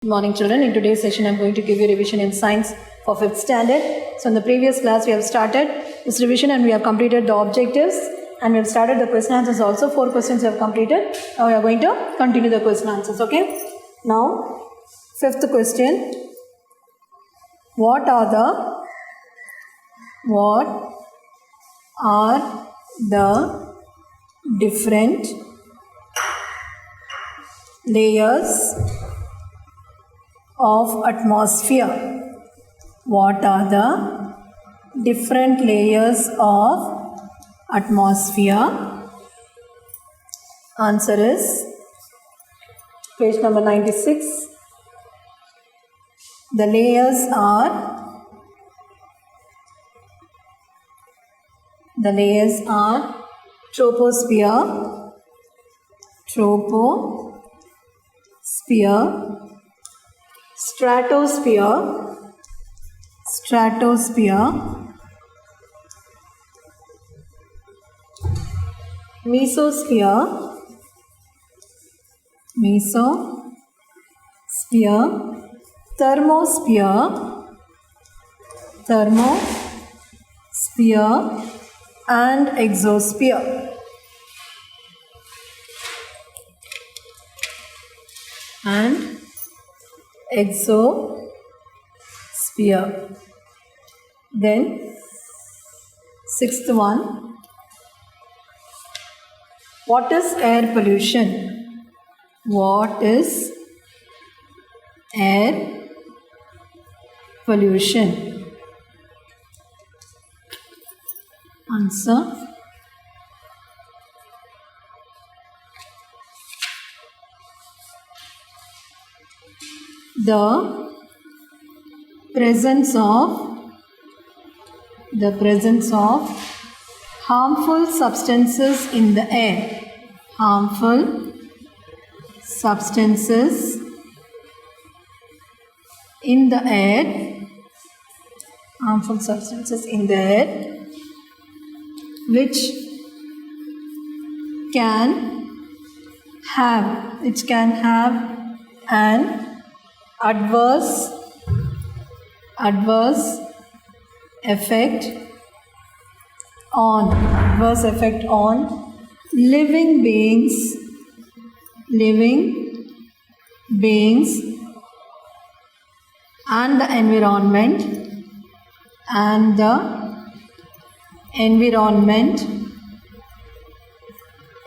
Good morning, children. In today's session, I'm going to give you revision in science for 5th standard. So in the previous class, we have started this revision and we have completed the objectives and we have started the question answers also. 4 questions we have completed. Now we are going to continue the question answers, okay? Now, 5th question. What are the different layers of atmosphere? What are the different layers of atmosphere? Answer is page number 96. The layers are troposphere, stratosphere, mesosphere, thermosphere, and exosphere. Then 6th one. What is air pollution? What is air pollution? Answer. The presence of harmful substances in the air. Harmful substances in the air which can have an adverse effect on living beings and the environment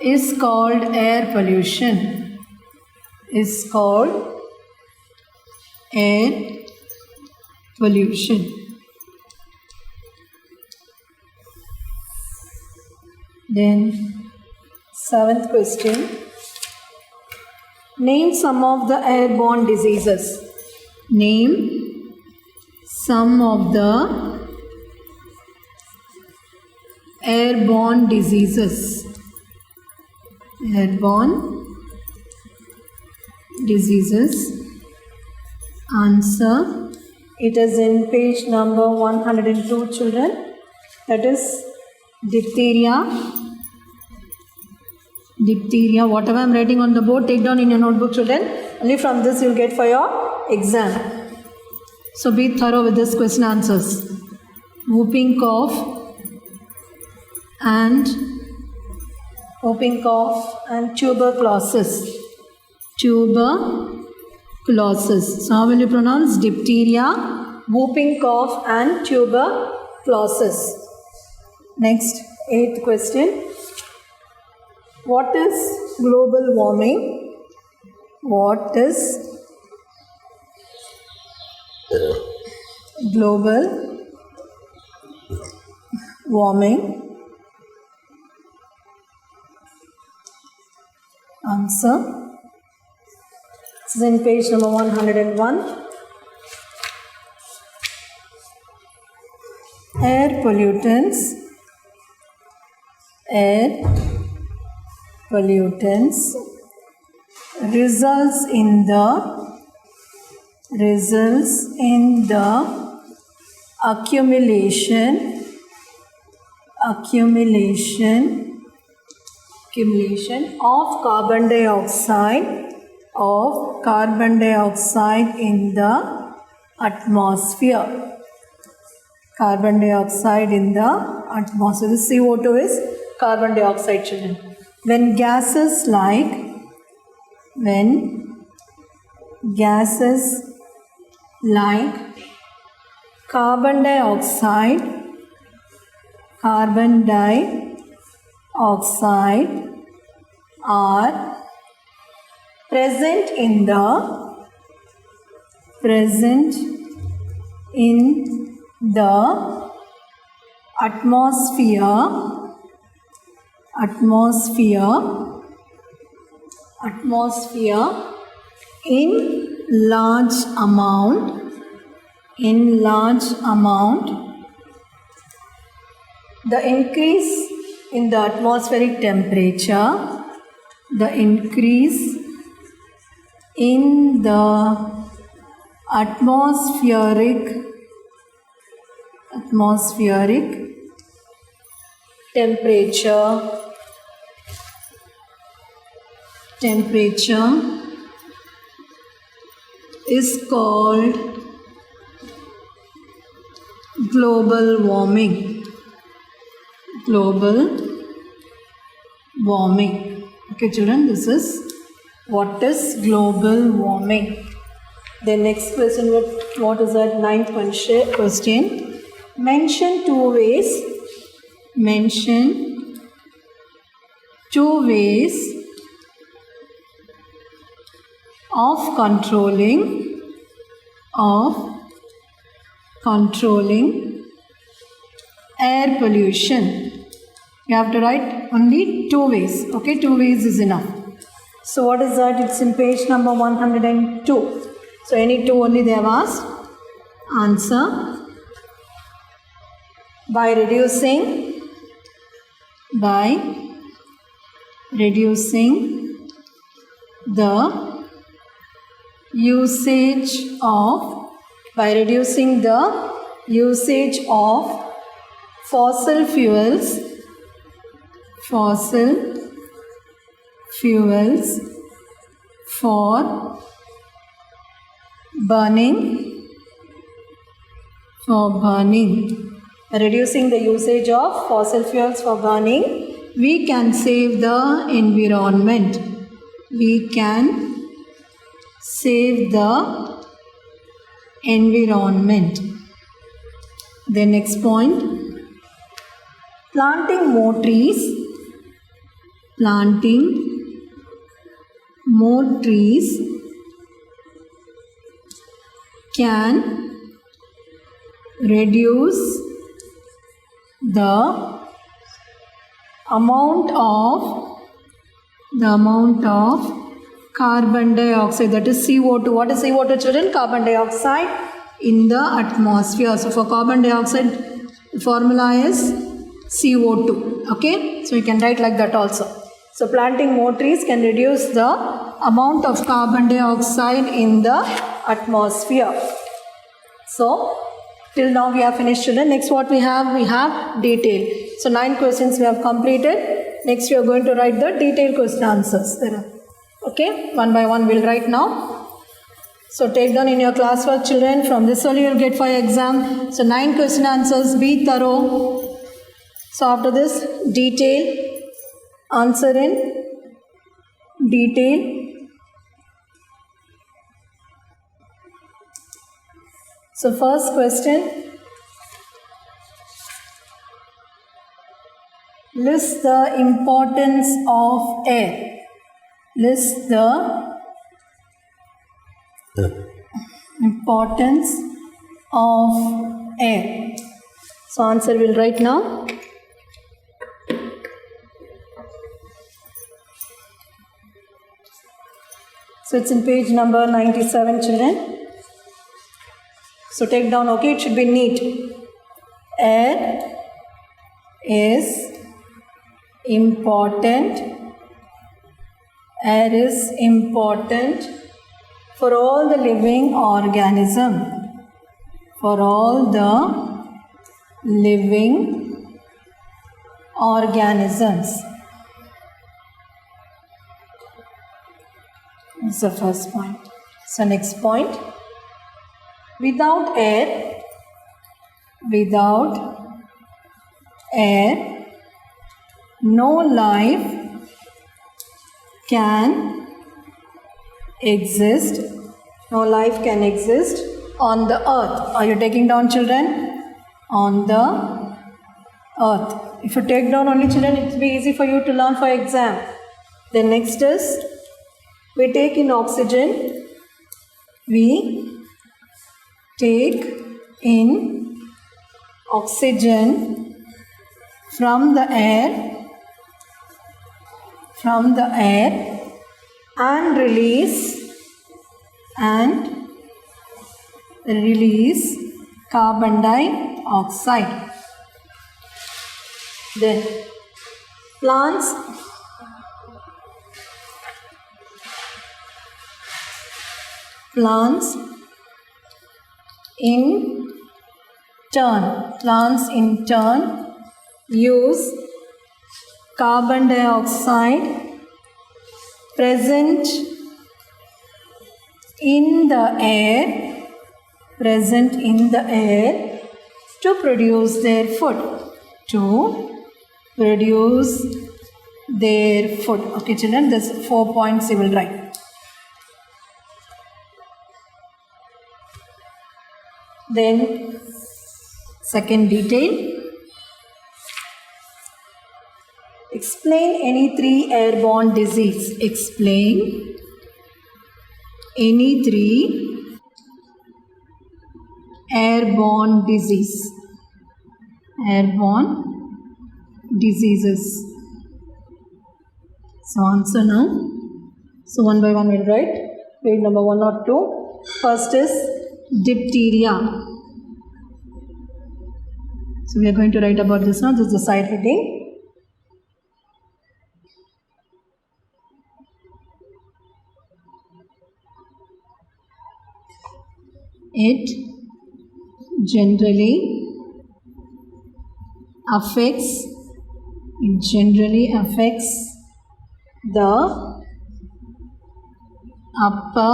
is called air pollution. Then 7th question. Name some of the airborne diseases. Name some of the airborne diseases. Answer. It is in page number 102, children. That is diphtheria. Whatever I am writing on the board, take down in your notebook, children. Only from this you will get for your exam. So be thorough with this question answers. Whooping cough and tuberculosis. So how will you pronounce? Diphtheria, whooping cough and tuberculosis. Next, 8th question. What is global warming? What is global warming? Answer. This is in page number 101. Air pollutants results in the accumulation of carbon dioxide of carbon dioxide in the atmosphere. Carbon dioxide in the atmosphere. This CO2 is carbon dioxide, children. When gases like carbon dioxide are present in the atmosphere in large amount, the increase in the atmospheric temperature, atmospheric temperature is called global warming. Okay, children, this is what is global warming. The next question, what is that? Ninth question. Mention two ways of controlling air pollution. You have to write only two ways. Okay, two ways is enough. So what is that? It's in page number 102. So any two only they have asked. Answer: by reducing the usage of fossil fuels for burning. Reducing the usage of fossil fuels for burning, we can save the environment. The next point: planting more trees can reduce the amount of carbon dioxide, that is CO2. What is CO2, children? Carbon dioxide in the atmosphere. So for carbon dioxide, the formula is CO2. Okay, so you can write like that also. So planting more trees can reduce the amount of carbon dioxide in the atmosphere. So till now we have finished, children. Next what we have detail. So 9 questions we have completed. Next we are going to write the detailed question answers. Okay, one by one we'll write now. So take down in your classwork, children. From this only you'll get for your exam. So 9 question answers. Be thorough. So after this, detail, answer in detail. So first question, list the importance of air. List the importance of air. So answer we'll write now. So it's in page number 97, children. So take down, okay, it should be neat. Air is important. Air is important for all the living organism. For all the living organisms. This is the first point. So next point. Without air, no life can exist. No life can exist on the earth. Are you taking down, children? On the earth. If you take down only, children, it will be easy for you to learn for exam. Then next is, we take in oxygen. We take in oxygen from the air and release carbon dioxide. Then plants in turn use carbon dioxide present in the air to produce their food. Okay, children, there's 4 points you will write. Then second detail. Explain any 3 airborne disease. Explain any 3 airborne disease. Airborne diseases. So answer now. So one by one we'll write. Page number 1 or 2. First is diphtheria. So we are going to write about this now. This is the side heading. It generally affects the upper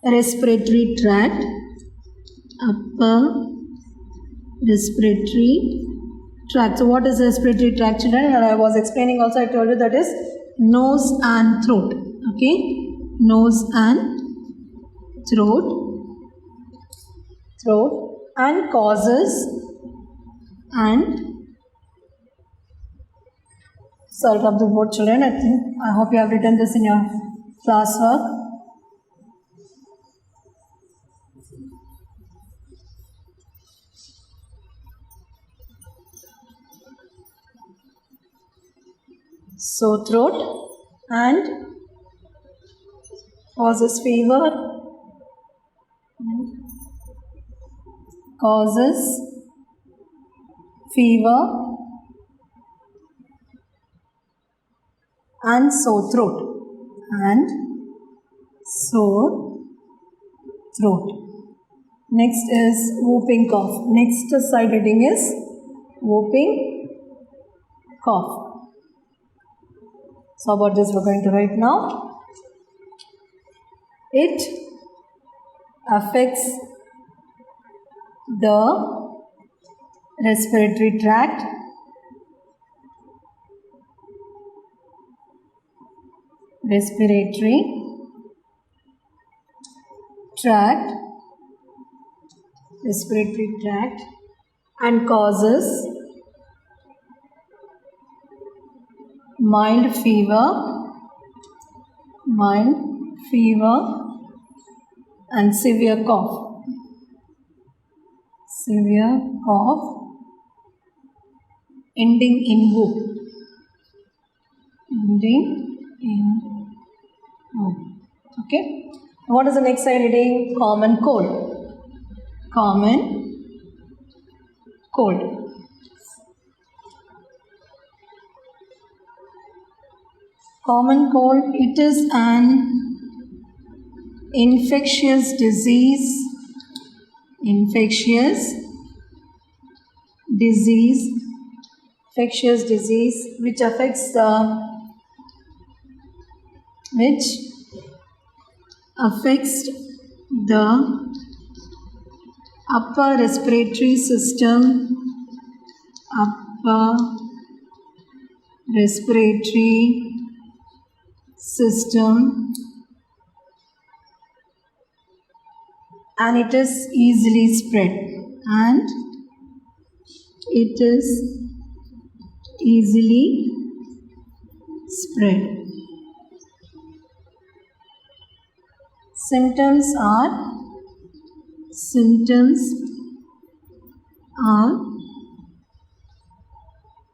respiratory tract. So what is respiratory tract, children? And I was explaining also, I told you that is nose and throat. Okay, nose and throat and causes and sort of the board, children. I hope you have written this in your classwork. Sore throat and causes fever. And sore throat. Next is whooping cough. Next side heading is whooping cough. So about this we're going to write now. It affects the respiratory tract and causes mild fever and severe cough. Ending in whoop. Okay. What is the next side heading? Common cold. Common cold, it is an infectious disease which affects the affects the upper respiratory system, upper respiratory system, and it is easily spread, and it is easily spread. Symptoms are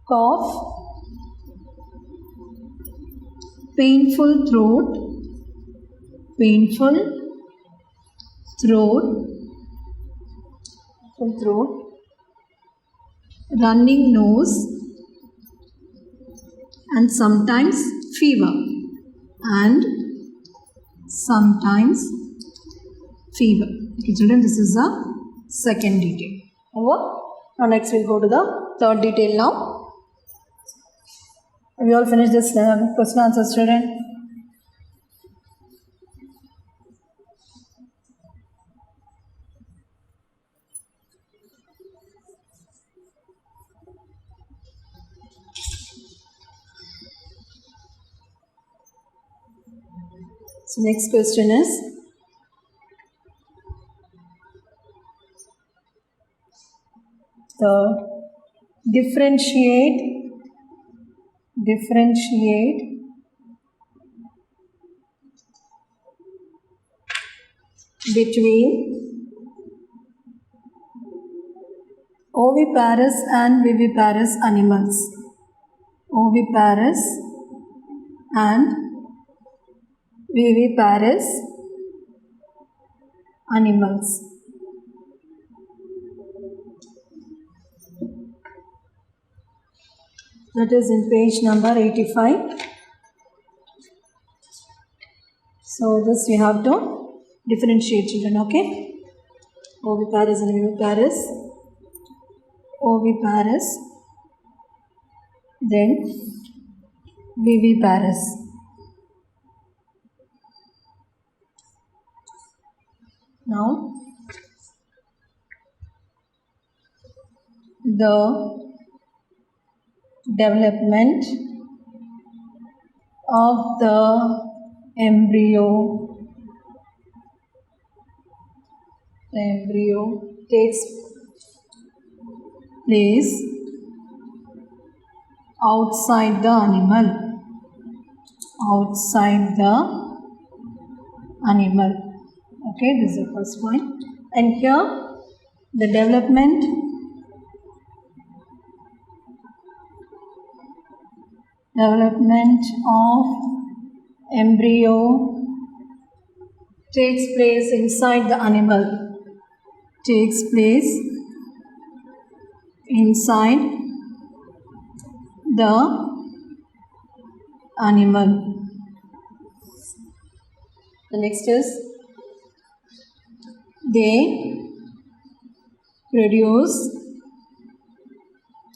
cough, painful throat, running nose, and sometimes fever. Okay, children, this is the second detail. Over. Now next we'll go to the third detail now. Have you all finished this question answer, student? So next question is, differentiate between oviparous and viviparous animals. Oviparous and viviparous animals. That is in page number 85. So this we have to differentiate, children, okay? Oviparous and viviparous. Oviparous, then viviparous. Now, the development of the embryo takes place outside the animal. Okay, this is the first point. And here the development of embryo takes place inside the animal. The next is, they produce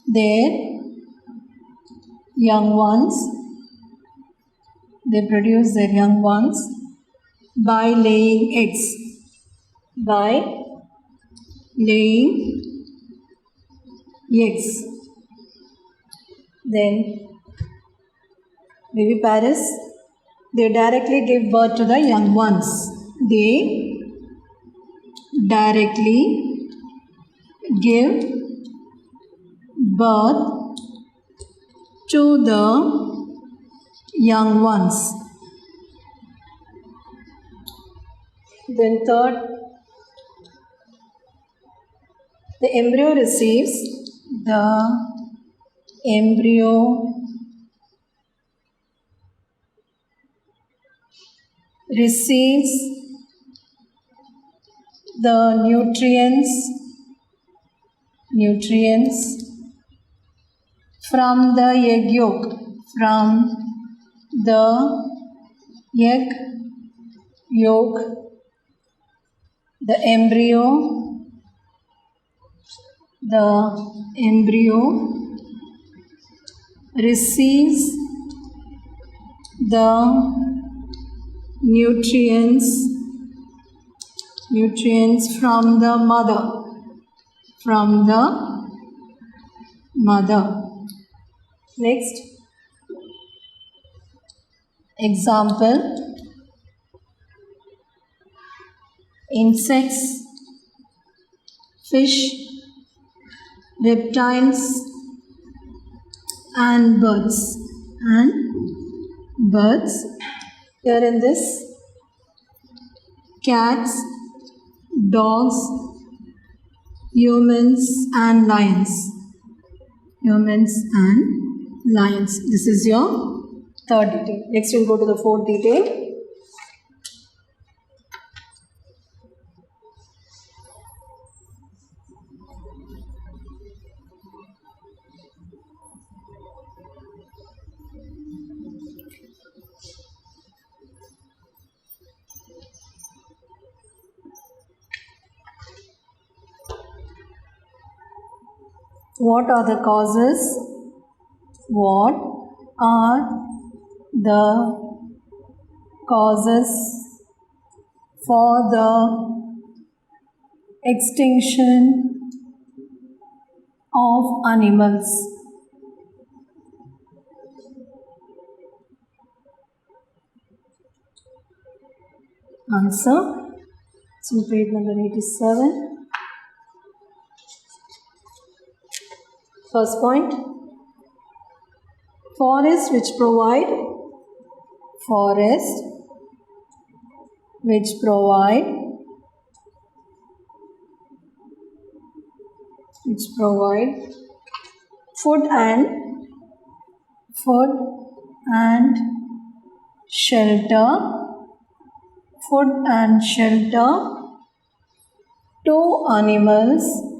their young ones. By laying eggs. Then viviparous, they directly give birth to the young ones. They directly give birth to the young ones. Then third, the embryo receives the nutrients from the egg yolk. The embryo receives the nutrients Nutrients from the mother. From the mother. Next. Example. Insects, fish, reptiles and birds. Here in this, cats, dogs, humans and lions. Humans and lions. This is your third detail. Next we'll go to the fourth detail. What are the causes? What are the causes for the extinction of animals? Answer. So page number 87. First point, forests which provide food and shelter to animals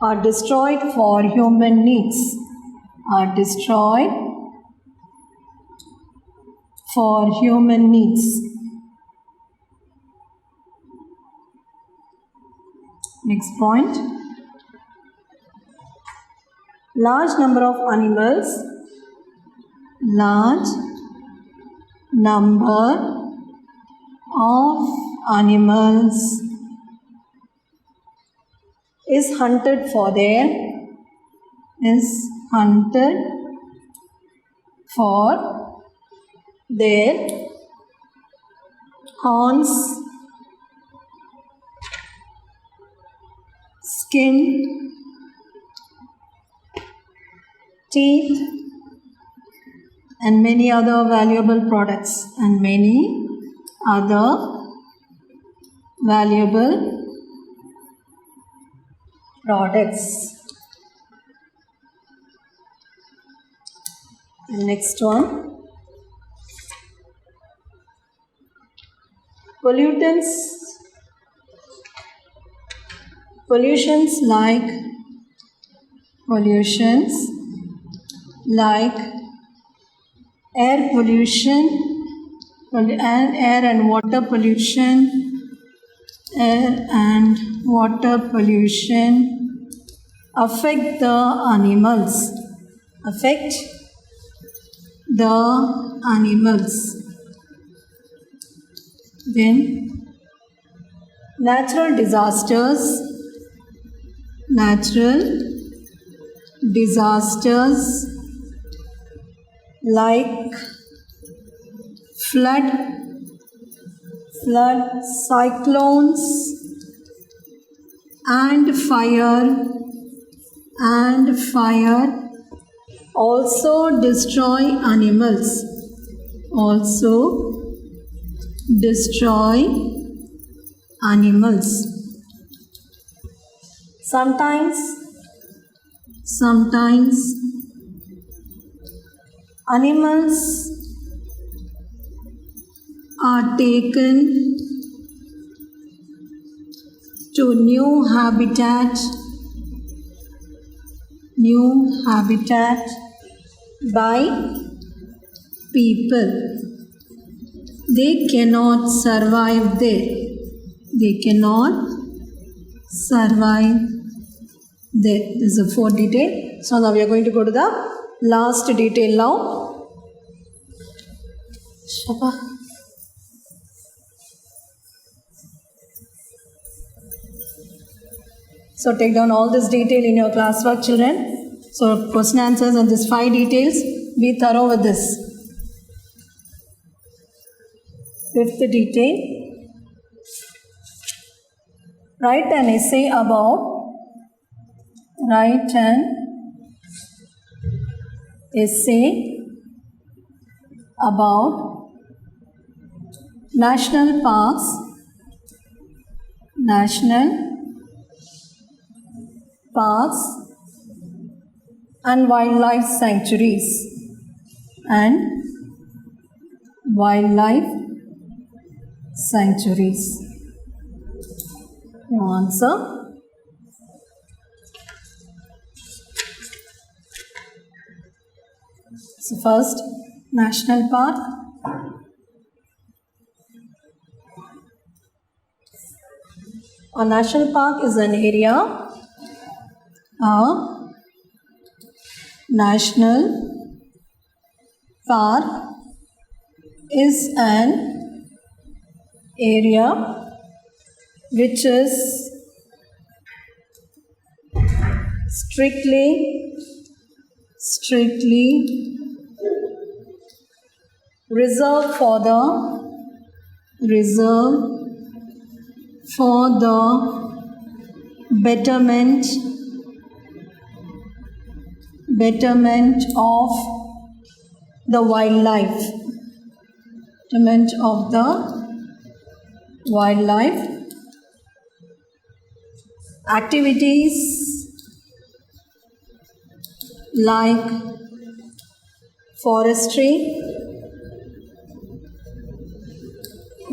are destroyed for human needs. Next point. Large number of animals is hunted for their horns, skin, teeth and many other valuable products And next one. Pollutions like air pollution and air and water pollution affect the animals. Then natural disasters like flood, cyclones and fire also destroy animals. Sometimes animals are taken to new habitat by people. They cannot survive there. This is the fourth detail. So now we are going to go to the last detail now. Shapa. So take down all this detail in your classwork, children. So question answers and these 5 details. Be thorough with this. 5th detail. Write an essay about. Write an essay about national parks, and wildlife sanctuaries, Your answer. So first, national park. A national park is an area. A national park is an area which is strictly reserved for the betterment of the wildlife. Activities like forestry,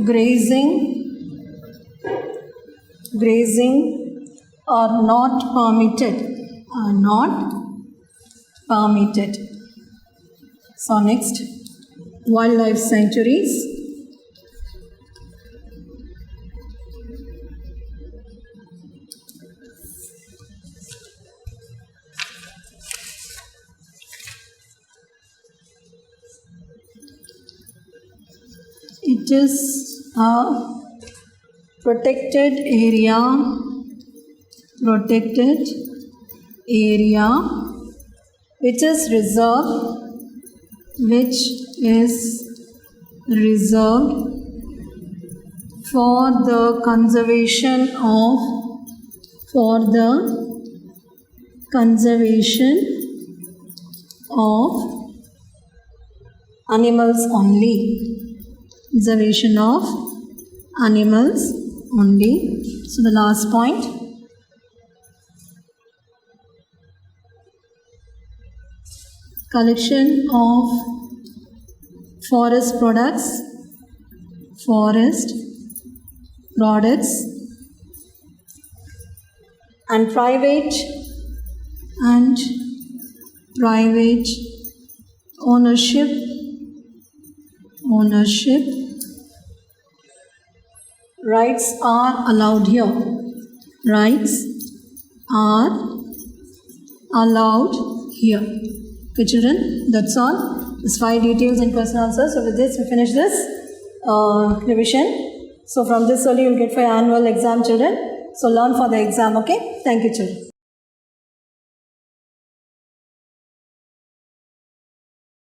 grazing are not permitted. So next, wildlife sanctuaries. It is a protected area which is reserved for the conservation of animals only. Conservation of animals only. So the last point. Collection of forest products and private ownership rights are allowed here. Okay, children, that's all. There's 5 details in question answers. So with this, we finish this revision. So from this only, you'll get for your annual exam, children. So learn for the exam, okay? Thank you, children.